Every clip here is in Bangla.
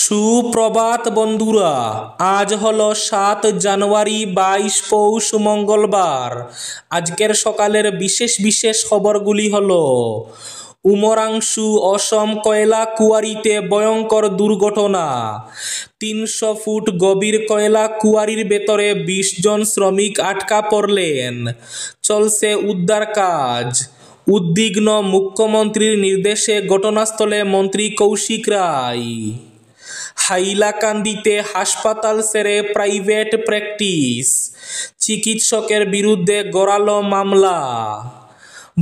সুপ্রভাত বন্ধুরা, আজ হলো ৭ জানুয়ারি ২২ পৌষ মঙ্গলবার। আজকের সকালের বিশেষ বিশেষ খবরগুলি হলো: উমরাংশু অসম কয়লা কুয়ারিতে ভয়ঙ্কর দুর্ঘটনা, ৩০০ ফুট গভীর কয়লা কুয়ারির ভেতরে ২০ জন শ্রমিক আটকা পড়লেন, চলছে উদ্ধার কাজ। উদ্বিগ্ন মুখ্যমন্ত্রীর নির্দেশে ঘটনাস্থলে মন্ত্রী কৌশিক রায়। হাইলাকান্দিতে হাসপাতাল ছেড়ে প্রাইভেট প্র্যাকটিস, চিকিৎসকের বিরুদ্ধে গড়ালো মামলা।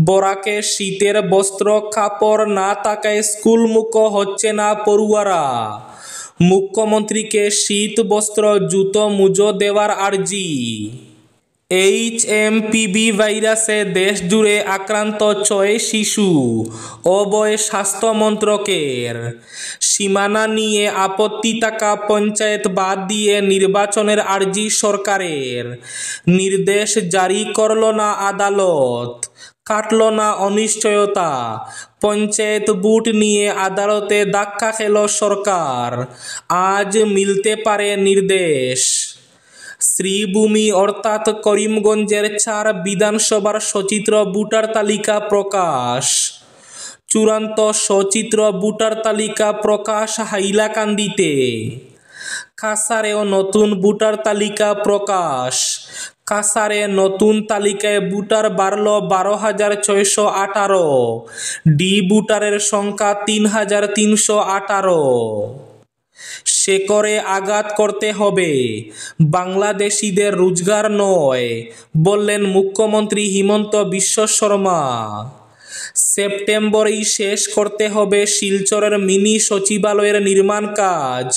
বরাকে শীতের বস্ত্র কাপড় না থাকায় স্কুলমুখ হচ্ছে না পড়ুয়ারা, মুখ্যমন্ত্রীকে শীত বস্ত্র জুতো মুজো দেওয়ার আর্জি। HMPV ভাইরাসে দেশ জুড়ে আক্রান্ত ৬ শিশু, অভয় স্বাস্থ্য মন্ত্রকের। সীমানা নিয়ে আপত্তি থাকা পঞ্চায়েত বাদ দিয়ে নির্বাচনের আর্জি সরকারের, নির্দেশ জারি করল না আদালত, কাটল না অনিশ্চয়তা। পঞ্চায়েত ভোট নিয়ে আদালতে ধাক্কা খেল সরকার, আজ মিলতে পারে নির্দেশ। শ্রীভূমি অর্থাৎ করিমগঞ্জের ৪ বিধানসভার সচিত্র ভোটার তালিকা প্রকাশ। চূড়ান্ত সচিত্র ভোটার তালিকা প্রকাশ হাইলাকান্দিতে। কাছাড়েও নতুন ভোটার তালিকা প্রকাশ। কাছাড়ে নতুন তালিকায় ভোটার বাড়ল ১২,৬১৮, ডি ভোটারের সংখ্যা ৩,৩১৮। শেকড়ে আঘাত করতে হবে, বাংলাদেশিদের রোজগার নয়, বললেন মুখ্যমন্ত্রী হিমন্ত বিশ্ব শর্মা। সেপ্টেম্বরেই শেষ করতে হবে শিলচরের মিনি সচিবালয়ের নির্মাণ কাজ,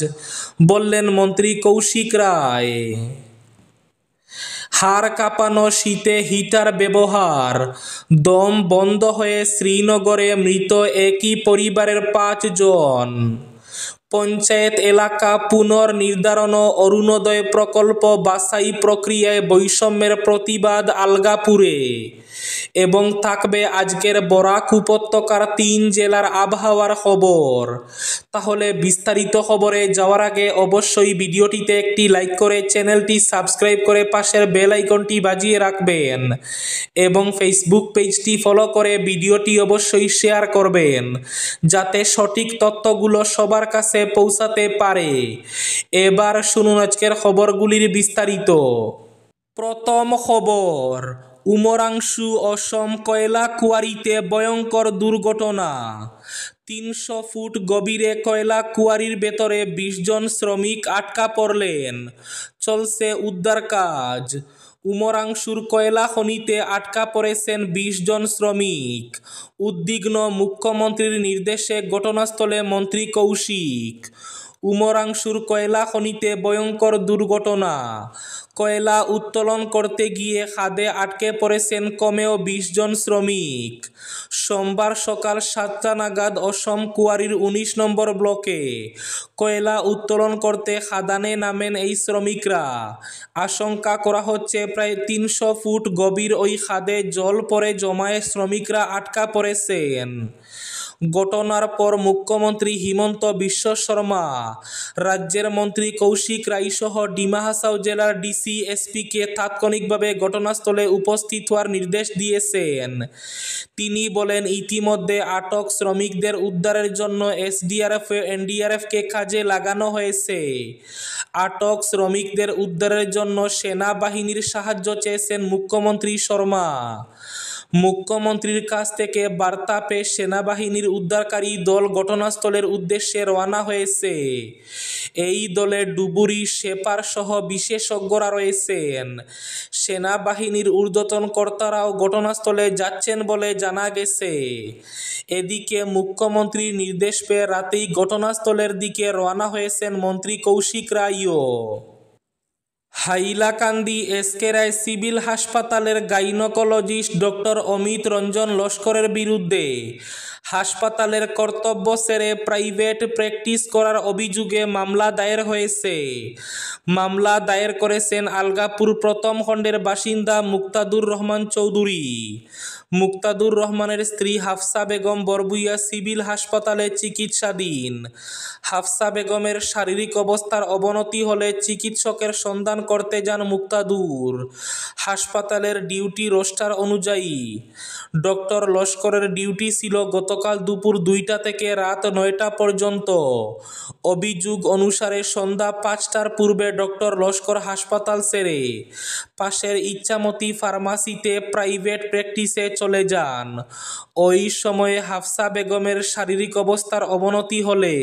বললেন মন্ত্রী কৌশিক রায়। হাড় কাঁপানো শীতে হিটার ব্যবহার, দম বন্ধ হয়ে শ্রীনগরে মৃত একই পরিবারের ৫ জন। পঞ্চায়েত এলাকা পুনর্নির্ধারণ ও অরুণোদয় প্রকল্প বাছাই প্রক্রিয়ায় বৈষম্যের প্রতিবাদ আলগাপুরে। এবং থাকবে আজকের বরাক উপত্যকার ৩ জেলার আবহাওয়ার খবর। তাহলে বিস্তারিত খবরে যাওয়ার আগে অবশ্যই ভিডিওটিতে একটি লাইক করে চ্যানেলটি সাবস্ক্রাইব করে পাশের বেল আইকনটি বাজিয়ে রাখবেন এবং ফেসবুক পেজটি ফলো করে ভিডিওটি অবশ্যই শেয়ার করবেন, যাতে সঠিক তথ্যগুলো সবার কাছে পৌঁছাতে পারে। এবার শুনুন আজকের খবরগুলির বিস্তারিত। প্রথম খবর, উমরাংশু অসম কয়লা কুয়ারিতে ভয়ঙ্কর দুর্ঘটনা, ৩০০ ফুট গভীরে কয়লা কুয়ারির ভেতরে ২০ জন শ্রমিক আটকা পড়লেন, চলছে উদ্ধার কাজ। উমরাংশুর কয়লা খনিতে আটকা পড়েছেন ২০ জন শ্রমিক। উদ্বিগ্ন মুখ্যমন্ত্রীর নির্দেশে ঘটনাস্থলে মন্ত্রী কৌশিক। উমরাংশুর কয়লা খনিতে ভয়ঙ্কর দুর্ঘটনা, কয়লা উত্তোলন করতে গিয়ে খাদে আটকে পড়েছেন কমেও ২০ জন শ্রমিক। সোমবার সকাল ৭টা নাগাদ অসম কুয়ারির ১৯ নম্বর ব্লকে কয়লা উত্তোলন করতে খাদানে নামেন এই শ্রমিকরা। আশঙ্কা করা হচ্ছে প্রায় ৩০০ ফুট গভীর ওই খাদে জল পড়ে জমায় শ্রমিকরা আটকা পড়েছেন। ঘটনার পর মুখ্যমন্ত্রী হিমন্ত বিশ্ব শর্মা, রাজ্যের মন্ত্রী কৌশিক রায় সহ ডিমা হাসাও জেলার ডিসি এসপিকে তাৎক্ষণিকভাবে ঘটনাস্থলে উপস্থিত হওয়ার নির্দেশ দিয়েছেন। তিনি বলেন, ইতিমধ্যে আটক শ্রমিকদের উদ্ধারের জন্য SDRF ও NDRFকে কাজে লাগানো হয়েছে। আটক শ্রমিকদের উদ্ধারের জন্য সেনাবাহিনীর সাহায্য চেয়েছেন মুখ্যমন্ত্রী শর্মা। মুখ্যমন্ত্রীর কাছ থেকে বার্তা পেয়ে সেনাবাহিনীর উদ্ধারকারী দল ঘটনাস্থলের উদ্দেশ্যে রওনা হয়েছে। এই দলে ডুবুরি, সেপার সহ বিশেষজ্ঞরা রয়েছেন। সেনাবাহিনীর ঊর্ধ্বতন কর্তারাও ঘটনাস্থলে যাচ্ছেন বলে জানা গেছে। এদিকে মুখ্যমন্ত্রীর নির্দেশ পেয়ে রাতেই ঘটনাস্থলের দিকে রওনা হয়েছেন মন্ত্রী কৌশিক রায়ও। হাইলাকান্দি SK রায় সিভিল হাসপাতালের গাইনোকোলজিস্ট ডক্টর অমিত রঞ্জন লস্করের বিরুদ্ধে হাসপাতালের কর্তব্য সেরে প্রাইভেট প্র্যাকটিস করার অভিযোগে মামলা দায়ের হয়েছে। মামলা দায়ের করেছেন আলগাপুর প্রথম খণ্ডের বাসিন্দা মুক্তাদুর রহমান চৌধুরী। মুক্তাদুর রহমানের স্ত্রী হাফসা বেগম বরবুইয়া সিভিল হাসপাতালে চিকিৎসাধীন। হাফসা বেগমের শারীরিক অবস্থার অবনতি হলে চিকিৎসকের সন্ধান করতে যান মুক্তাদুর। হাসপাতালের ডিউটি রোস্টার অনুযায়ী ডক্টর লস্করের ডিউটি ছিল গতকাল দুপুর 2টা থেকে রাত 9টা পর্যন্ত। অভিযোগ অনুসারে সন্ধ্যা 5টার পূর্বে ডক্টর লস্কর হাসপাতাল ছেড়ে পাশের ইচ্ছামতি ফার্মাসিতে প্রাইভেট প্র্যাকটিসে চলে যান। ওই সময়ে হাফসা বেগমের শারীরিক অবস্থার অবনতি হলে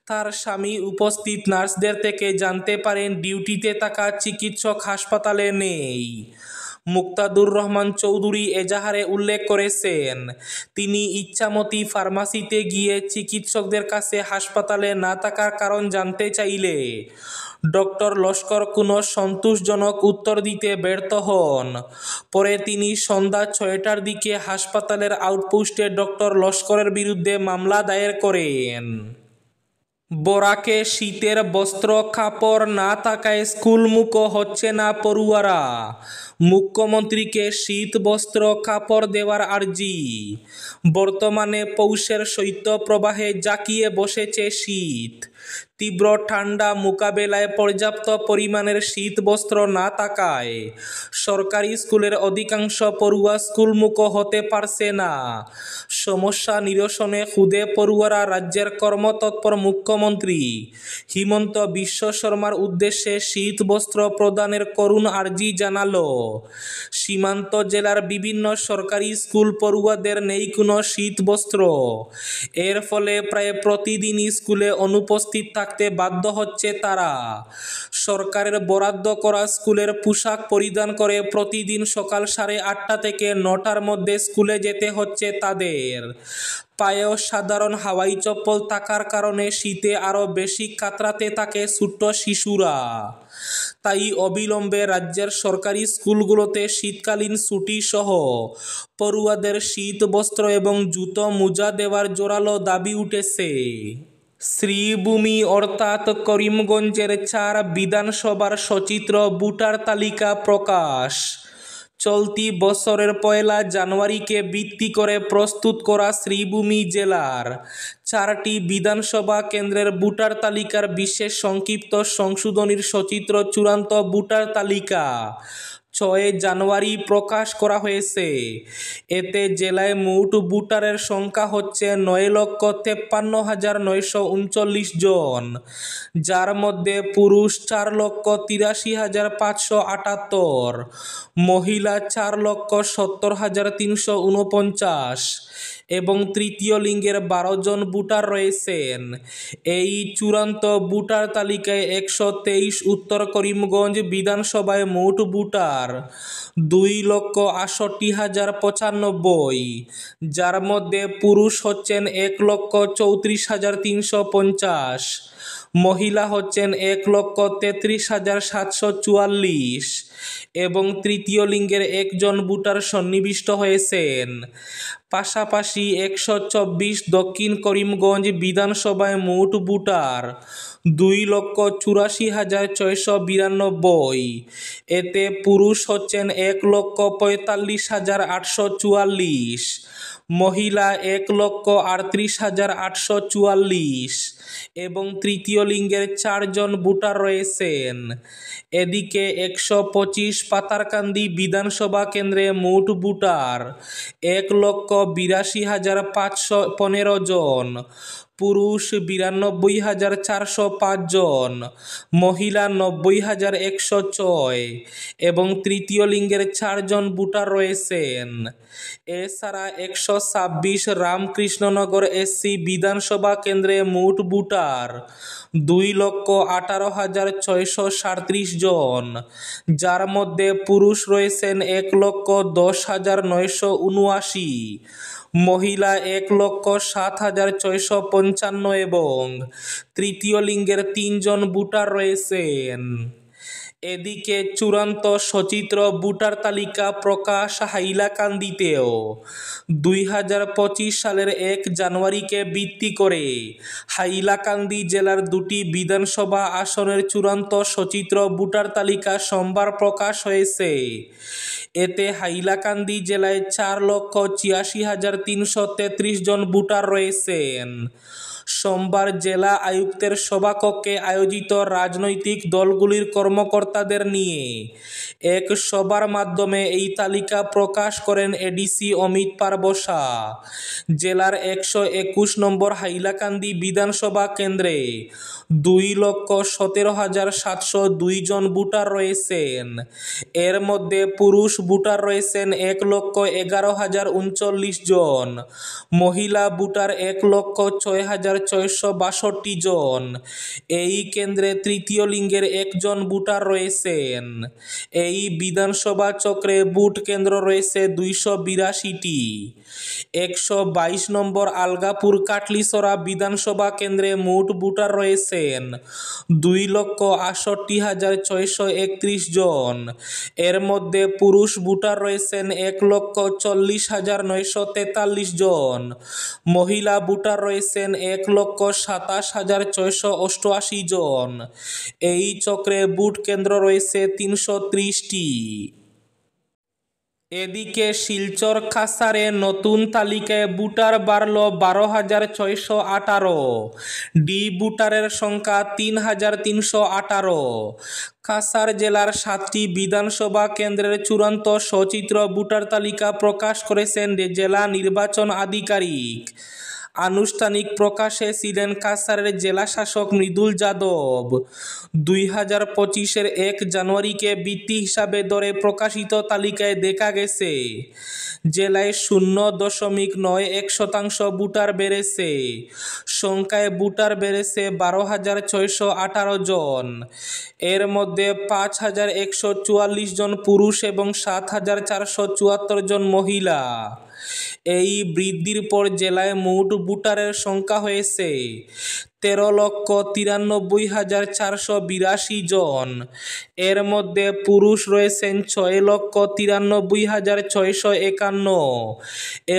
তার স্বামী উপস্থিত নার্সদের থেকে জানতে পারেন ডিউটিতে থাকা চিকিৎসক হাসপাতালে নেই। মুক্তাদুর রহমান চৌধুরী এজাহারে উল্লেখ করেছেন, তিনি ইচ্ছামতি ফার্মাসিতে গিয়ে চিকিৎসকদের কাছে হাসপাতালে না থাকার কারণ জানতে চাইলে ডক্টর লস্কর কোনো সন্তোষজনক উত্তর দিতে ব্যর্থ হন। পরে তিনি সন্ধ্যা 6টার দিকে হাসপাতালের আউটপোস্টে ডক্টর লস্করের বিরুদ্ধে মামলা দায়ের করেন। বরাকে শীতের বস্ত্র কাপড় না থাকায় স্কুলমুখো হচ্ছে না পড়ুয়ারা। মুখ্যমন্ত্রীকে শীত বস্ত্র কাপড় দেওয়ার আর্জি। বর্তমানে পৌষের শৈত্যপ্রবাহে জাঁকিয়ে বসেছে শীত। তীব্র ঠান্ডা মোকাবেলায় পর্যাপ্ত পরিমাণের শীত বস্ত্র না থাকায় সরকারি স্কুলের অধিকাংশ পড়ুয়া স্কুলমুখো হতে পারছে না। সমস্যা নিরসনে খুদে পড়ুয়ারা রাজ্যের কর্মতৎপর মুখ্যমন্ত্রী হিমন্ত বিশ্ব শর্মার উদ্দেশ্যে শীত বস্ত্র প্রদানের করুণ আর্জি জানালো। সীমান্ত জেলার বিভিন্ন সরকারি স্কুল পড়ুয়াদের নেই কোনো শীত বস্ত্র। এর ফলে প্রায় প্রতিদিনই স্কুলে অনুপস্থিত থাকতে বাধ্য হচ্ছে তারা। সরকারের বরাদ্দ করা স্কুলের পোশাক পরিধান করে প্রতিদিন সকাল 8:30 থেকে 9টার মধ্যে স্কুলে যেতে হচ্ছে তাদের। পায়েও সাধারণ হাওয়াই চপ্পল থাকার কারণে শীতে আরও বেশি কাতরাতে থাকে ছোট্ট শিশুরা। তাই অবিলম্বে রাজ্যের সরকারি স্কুলগুলোতে শীতকালীন ছুটি সহ পড়ুয়াদের শীত বস্ত্র এবং জুতো মোজা দেওয়ার জোরালো দাবি উঠেছে। শ্রীভূমি অর্থাৎ করিমগঞ্জের 4 বিধানসভার সচিত্র ভোটার তালিকা প্রকাশ। চলতি বছরের 1 জানুয়ারিকে ভিত্তি করে প্রস্তুত করা শ্রীভূমি জেলার 4টি বিধানসভা কেন্দ্রের ভোটার তালিকার বিশেষ সংক্ষিপ্ত সংশোধনীর সচিত্র চূড়ান্ত ভোটার তালিকা 6 জানুয়ারি প্রকাশ করা হয়েছে। এতে জেলায় মোট ভোটারের সংখ্যা হচ্ছে 9,53,939 জন, যার মধ্যে পুরুষ 4,83,578, মহিলা 4,70,349 এবং তৃতীয় লিঙ্গের 12 জন ভোটার রয়েছেন। এই চূড়ান্ত ভোটার তালিকায় 123 উত্তর করিমগঞ্জ বিধানসভায় মোট ভোটার 2,68,095, যার মধ্যে পুরুষ হচ্ছেন 1,34,350, মহিলা হচ্ছেন 1,33,744 এবং তৃতীয় লিঙ্গের 1 জন ভোটার সন্নিবিষ্ট হয়েছেন। পাশাপাশি 124 দক্ষিণ করিমগঞ্জ বিধানসভায় মোট ভোটার 2,84,692, এতে পুরুষ হচ্ছেন 1,45,844, মহিলা 1,38,844 এবং তৃতীয় লিঙ্গের 4 জন ভোটার রয়েছেন। এদিকে 125 পাতারকান্দি বিধানসভা কেন্দ্রে মোট ভোটার 1,82,515 জন, পুরুষ 92,405 জন, মহিলা 90,106 এবং তৃতীয় লিঙ্গের 4 জন ভোটার রয়েছেন। এছাড়া 126 রামকৃষ্ণনগর এসসি বিধানসভা কেন্দ্রে মোট ভোটার 2,18,637 জন, যার মধ্যে পুরুষ রয়েছেন 1,10,979, মহিলা 1,07,655 এবং তৃতীয় লিঙ্গের 3 জন ভোটার রয়েছেন। এদিকে চূড়ান্ত সচিত্র ভোটার তালিকা প্রকাশ হাইলাকান্দিতেও। 2025 সালের 1 জানুয়ারিকে ভিত্তি করে হাইলাকান্দি জেলার 2টি বিধানসভা আসনের চূড়ান্ত সচিত্র ভোটার তালিকা সোমবার প্রকাশ হয়েছে। এতে হাইলাকান্দি জেলায় 4,86,333 জন ভোটার রয়েছেন। সোমবার জেলা আয়ুক্তের সভাকক্ষে আয়োজিত রাজনৈতিক দলগুলির কর্মকর্তাদের নিয়ে এক সভার মাধ্যমে এই তালিকা প্রকাশ করেন এডিসি অমিত পারবসা। জেলার 121 নম্বর হাইলাকান্দি বিধানসভা কেন্দ্রে 2,17,702 জন ভোটার রয়েছেন। এর মধ্যে পুরুষ ভোটার রয়েছেন 1,11,039 জন, মহিলা ভোটার 1,06,662 জন। এই কেন্দ্রে তৃতীয় লিঙ্গের 1 জন ভোটার রয়েছেন। এই বিধানসভা চক্রে ভোট কেন্দ্র রয়েছে 282টি। 122 নম্বর আলগাপুর কাটলিছড়া বিধানসভা কেন্দ্রে মোট ভোটার রয়েছেন 2,68,631 জন। এর মধ্যে পুরুষ ভোটার রয়েছেন 1,40,943 জন, মহিলা ভোটার রয়েছেন 1,27,688 জন। এই চক্রে ভোট কেন্দ্র রয়েছে 330টি। এদিকে শিলচর কাছাড়ে নতুন তালিকায় ভোটার বাড়ল 12,618, ডি ভোটারের সংখ্যা 3,318। কাছাড় জেলার 7টি বিধানসভা কেন্দ্রের চূড়ান্ত সচিত্র ভোটার তালিকা প্রকাশ করেছেন জেলা নির্বাচন আধিকারিক। আনুষ্ঠানিক প্রকাশে ছিলেন কাছাড়ের জেলাশাসক মৃদুল যাদব। 2025-এর 1 জানুয়ারিকে ভিত্তি হিসাবে ধরে প্রকাশিত তালিকায় দেখা গেছে জেলায় 0.91% ভোটার বেড়েছে। সংখ্যায় ভোটার বেড়েছে 12,618 জন। এর মধ্যে 5,144 জন পুরুষ এবং 7,474 জন মহিলা। এই বৃদ্ধির পর জেলায় মোট ভোটারের সংখ্যা হয়েছে 13,93,482 জন। এর মধ্যে পুরুষ রয়েছেন 6,93,651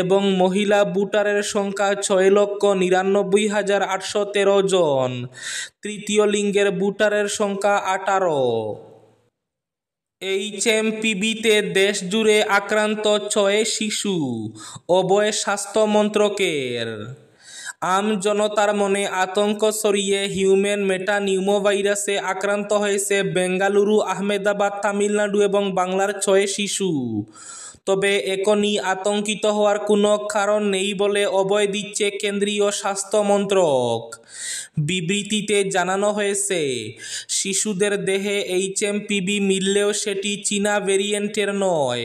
এবং মহিলা ভোটারের সংখ্যা 6,99,813 জন। তৃতীয় লিঙ্গের ভোটারের সংখ্যা 18। HMPVতে দেশ জুড়ে আক্রান্ত 6 শিশু, অভয় স্বাস্থ্য মন্ত্রকের। আমজনতার মনে আতঙ্ক ছড়িয়ে হিউম্যান মেটানিউমোভাইরাসে আক্রান্ত হয়েছে বেঙ্গালুরু, আহমেদাবাদ, তামিলনাড়ু এবং বাংলার 6 শিশু। তবে এখনই আতঙ্কিত হওয়ার কোনো কারণ নেই বলে অভয় দিচ্ছে কেন্দ্রীয় স্বাস্থ্য মন্ত্রক। বিবৃতিতে জানানো হয়েছে, শিশুদের দেহে HMPV মিললেও সেটি চীনা ভ্যারিয়েন্টের নয়।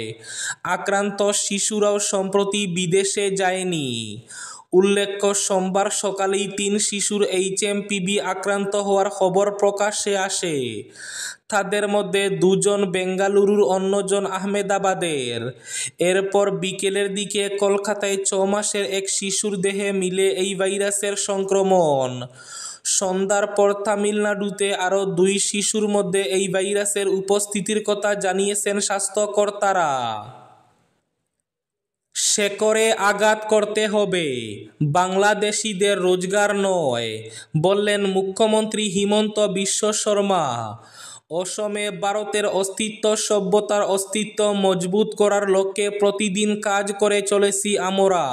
আক্রান্ত শিশুরাও সম্প্রতি বিদেশে যায়নি। উল্লেখ্য, সোমবার সকালেই 3 শিশুর HMPV আক্রান্ত হওয়ার খবর প্রকাশ্যে আসে। তাদের মধ্যে 2 জন বেঙ্গালুরুর, অন্যজন আহমেদাবাদের। এরপর বিকেলের দিকে কলকাতায় 6 মাসের এক শিশুর দেহে মিলে এই ভাইরাসের সংক্রমণ। সন্ধ্যার পর তামিলনাড়ুতে আরও 2 শিশুর মধ্যে এই ভাইরাসের উপস্থিতির কথা জানিয়েছেন স্বাস্থ্যকর্তারা। শেকড়ে আঘাত করতে হবে, বাংলাদেশিদের রোজগার নয়, বললেন মুখ্যমন্ত্রী হিমন্ত বিশ্ব শর্মা। অসমে ভারতের অস্তিত্ব, সভ্যতার অস্তিত্ব মজবুত করার লক্ষ্যে প্রতিদিন কাজ করে চলেছি আমরা।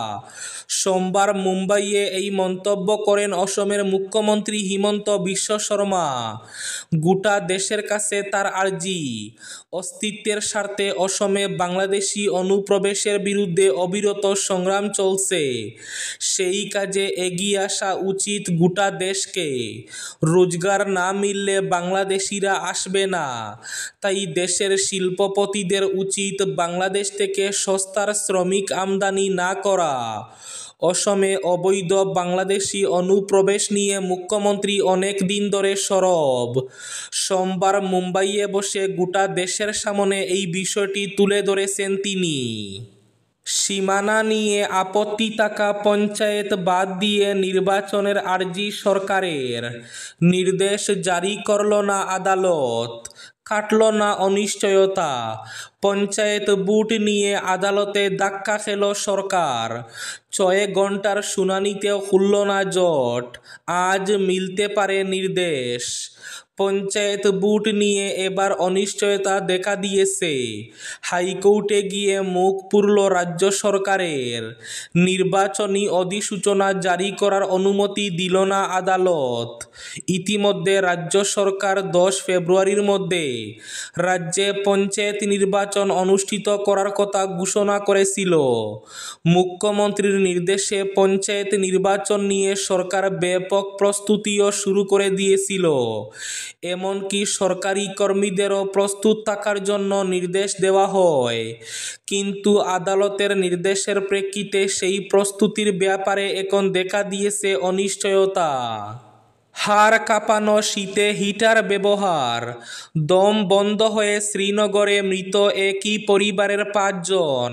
সোমবার মুম্বাইয়ে এই মন্তব্য করেন অসমের মুখ্যমন্ত্রী হিমন্ত বিশ্ব শর্মা। গোটা দেশের কাছে তার আর্জি, অস্তিত্বের স্বার্থে অসমে বাংলাদেশি অনুপ্রবেশের বিরুদ্ধে অবিরত সংগ্রাম চলছে। সেই কাজে এগিয়ে আসা উচিত গোটা দেশকে। রোজগার না মিললে বাংলাদেশিরা আসবে না। তাই দেশের শিল্পপতিদের উচিত বাংলাদেশ থেকে সস্তার শ্রমিক আমদানি না করা। অসমে অবৈধ বাংলাদেশি অনুপ্রবেশ নিয়ে মুখ্যমন্ত্রী অনেক দিন ধরে সরব। সোমবার মুম্বাইয়ে বসে গোটা দেশের সামনে এই বিষয়টি তুলে ধরেছেন তিনি। সীমানা নিয়ে আপত্তি থাকা পঞ্চায়েত বাদ দিয়ে নির্বাচনের আর্জি সরকারের, নির্দেশ জারি করল না আদালত। কাটল না অনিশ্চয়তা, পঞ্চায়েত বুট নিয়ে আদালতে ধাক্কা খেল সরকার, 6 ঘন্টার শুনানিতেও খুলল না জট, আজ মিলতে পারে নির্দেশ। পঞ্চায়েত বুট নিয়ে এবার অনিশ্চয়তা দেখা দিয়েছে, হাইকোর্টে গিয়ে মুখ পুরল রাজ্য সরকারের, নির্বাচনী অধিসূচনা জারি করার অনুমতি দিল না আদালত। ইতিমধ্যে রাজ্য সরকার 10 ফেব্রুয়ারির মধ্যে রাজ্যে পঞ্চায়েত নির্বাচন অনুষ্ঠিত করার কথা ঘোষণা করেছিল। মুখ্যমন্ত্রীর নির্দেশে পঞ্চায়েত নির্বাচন নিয়ে সরকার ব্যাপক প্রস্তুতিও শুরু করে দিয়েছিল। এমনকি সরকারি কর্মীদেরও প্রস্তুত থাকার জন্য নির্দেশ দেওয়া হয়। কিন্তু আদালতের নির্দেশের প্রেক্ষিতে সেই প্রস্তুতির ব্যাপারে এখন দেখা দিয়েছে অনিশ্চয়তা। হাড় কাঁপানো শীতে হিটার ব্যবহার, দম বন্ধ হয়ে শ্রীনগরে মৃত একই পরিবারের 5 জন।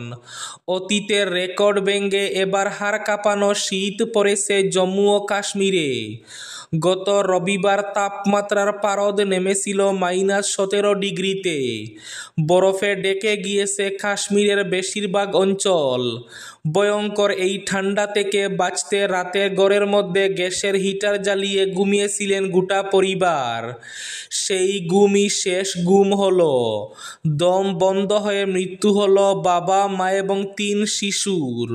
অতীতের রেকর্ড ভেঙে এবার হাড় কাঁপানো শীত পড়েছে জম্মু ও কাশ্মীরে। গত রবিবার তাপমাত্রার পারদ নেমেছিল -17 ডিগ্রিতে। বরফে ঢেকে গিয়েছে কাশ্মীরের বেশিরভাগ অঞ্চল। ভয়ঙ্কর এই ঠান্ডা থেকে বাঁচতে রাতে ঘরের মধ্যে গ্যাসের হিটার জ্বালিয়ে ঘুমিয়েছিলেন গোটা পরিবার। সেই ঘুমই শেষ ঘুম হলো। দম বন্ধ হয়ে মৃত্যু হলো বাবা, মা এবং 3 শিশুর।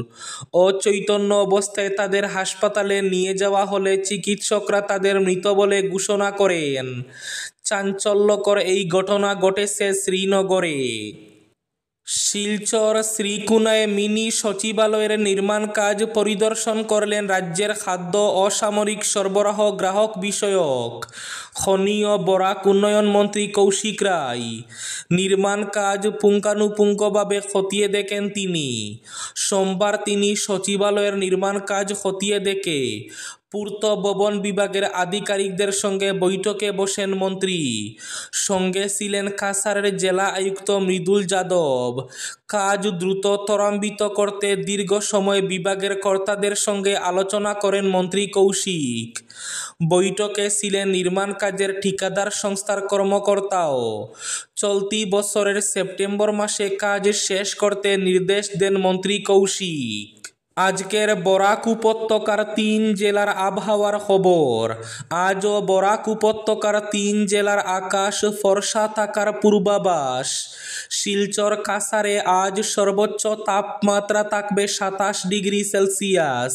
অচৈতন্য অবস্থায় তাদের হাসপাতালে নিয়ে যাওয়া হলে চিকিৎসকরা তাদের মৃত বলে ঘোষণা করেন। চাঞ্চল্যকর এই ঘটনা ঘটেছে শ্রীনগরে। শিলচর শ্রীকুনায় মিনি সচিবালয়ের নির্মাণ কাজ পরিদর্শন করলেন রাজ্যের খাদ্য, অসামরিক সরবরাহ, গ্রাহক বিষয়ক, খনি ও বরাক উন্নয়ন মন্ত্রী কৌশিক রায়। নির্মাণ কাজ পুঙ্খানুপুঙ্খভাবে খতিয়ে দেখেন তিনি। সোমবার তিনি সচিবালয়ের নির্মাণ কাজ খতিয়ে দেখে পূর্ত ভবন বিভাগের আধিকারিকদের সঙ্গে বৈঠকে বসেন মন্ত্রী। সঙ্গে ছিলেন কাছাড়ের জেলা আয়ুক্ত মৃদুল যাদব। কাজ দ্রুত ত্বরান্বিত করতে দীর্ঘ সময় বিভাগের কর্তাদের সঙ্গে আলোচনা করেন মন্ত্রী কৌশিক। বৈঠকে ছিলেন নির্মাণ কাজের ঠিকাদার সংস্থার কর্মকর্তাও। চলতি বছরের সেপ্টেম্বর মাসে কাজ শেষ করতে নির্দেশ দেন মন্ত্রী কৌশিক। আজকের বরাক উপত্যকার 3 জেলার আবহাওয়ার খবর। আজও বরাক উপত্যকার 3 জেলার আকাশ ফরসা থাকার পূর্বাভাস। শিলচর, কাছাড়ে আজ সর্বোচ্চ তাপমাত্রা থাকবে 27 ডিগ্রি সেলসিয়াস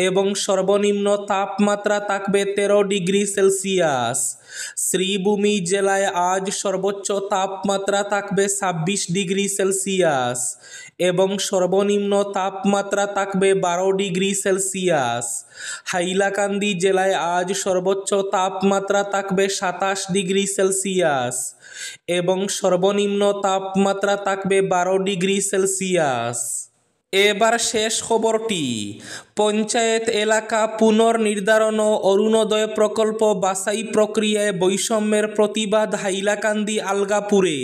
এবং সর্বনিম্ন তাপমাত্রা থাকবে 13 ডিগ্রি সেলসিয়াস। শ্রীভূমি জেলায় আজ সর্বোচ্চ তাপমাত্রা থাকবে 26 ডিগ্রি সেলসিয়াস এবং সর্বনিম্ন তাপমাত্রা থাকবে 12 ডিগ্রি সেলসিয়াস। হাইলাকান্দি জেলায় আজ সর্বোচ্চ তাপমাত্রা থাকবে 27 ডিগ্রি সেলসিয়াস এবং সর্বনিম্ন তাপমাত্রা থাকবে 12 ডিগ্রি সেলসিয়াস। এবার শেষ খবরটি। পঞ্চায়েত এলাকা পুনর্নির্ধারণ ও অরুণোদয় প্রকল্প বাছাই প্রক্রিয়ায় বৈষম্যের প্রতিবাদ হাইলাকান্দি, আলগাপুরে।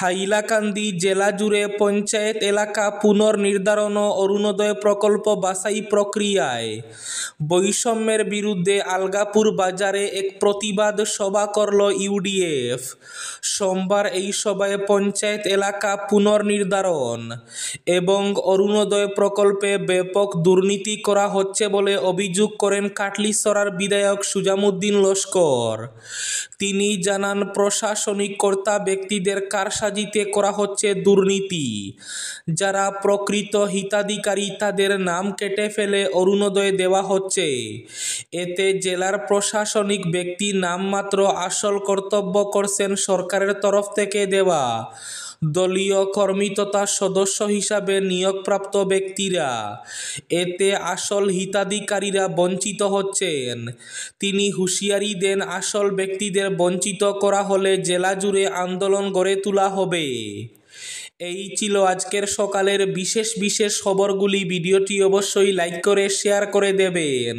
হাইলাকান্দি জেলা জুড়ে পঞ্চায়েত এলাকা পুনর্নির্ধারণ ও অরুণোদয় প্রকল্প বাছাই প্রক্রিয়ায় বৈষম্যের বিরুদ্ধে আলগাপুর বাজারে এক প্রতিবাদ সভা করল ইউডিএফ। সোমবার এই সভায় পঞ্চায়েত এলাকা পুনর্নির্ধারণ এবং অরুণোদয় প্রকল্পে ব্যাপক দুর্নীতি করা হচ্ছে বলে অভিযোগ করেন কাটলিছড়ার বিধায়ক সুজামুদ্দিন লস্কর। তিনি জানান, প্রশাসনিক কর্তা ব্যক্তিদের কারসাজিতে করা হচ্ছে দুর্নীতি। যারা প্রকৃত হিতাধিকারী তাদের নাম কেটে ফেলে অরুণোদয় দেওয়া হচ্ছে। এতে জেলার প্রশাসনিক ব্যক্তি নামমাত্র, আসল কর্তব্য করছেন সরকারের তরফ থেকে দেওয়া দলীয় কর্মী তথা সদস্য হিসাবে নিয়োগপ্রাপ্ত ব্যক্তিরা। এতে আসল হিতাধিকারীরা বঞ্চিত হচ্ছেন। তিনি হুঁশিয়ারি দেন, আসল ব্যক্তিদের বঞ্চিত করা হলে জেলা জুড়ে আন্দোলন গড়ে তোলা হবে। এই ছিল আজকের সকালের বিশেষ খবরগুলি। ভিডিওটি অবশ্যই লাইক করে শেয়ার করে দেবেন।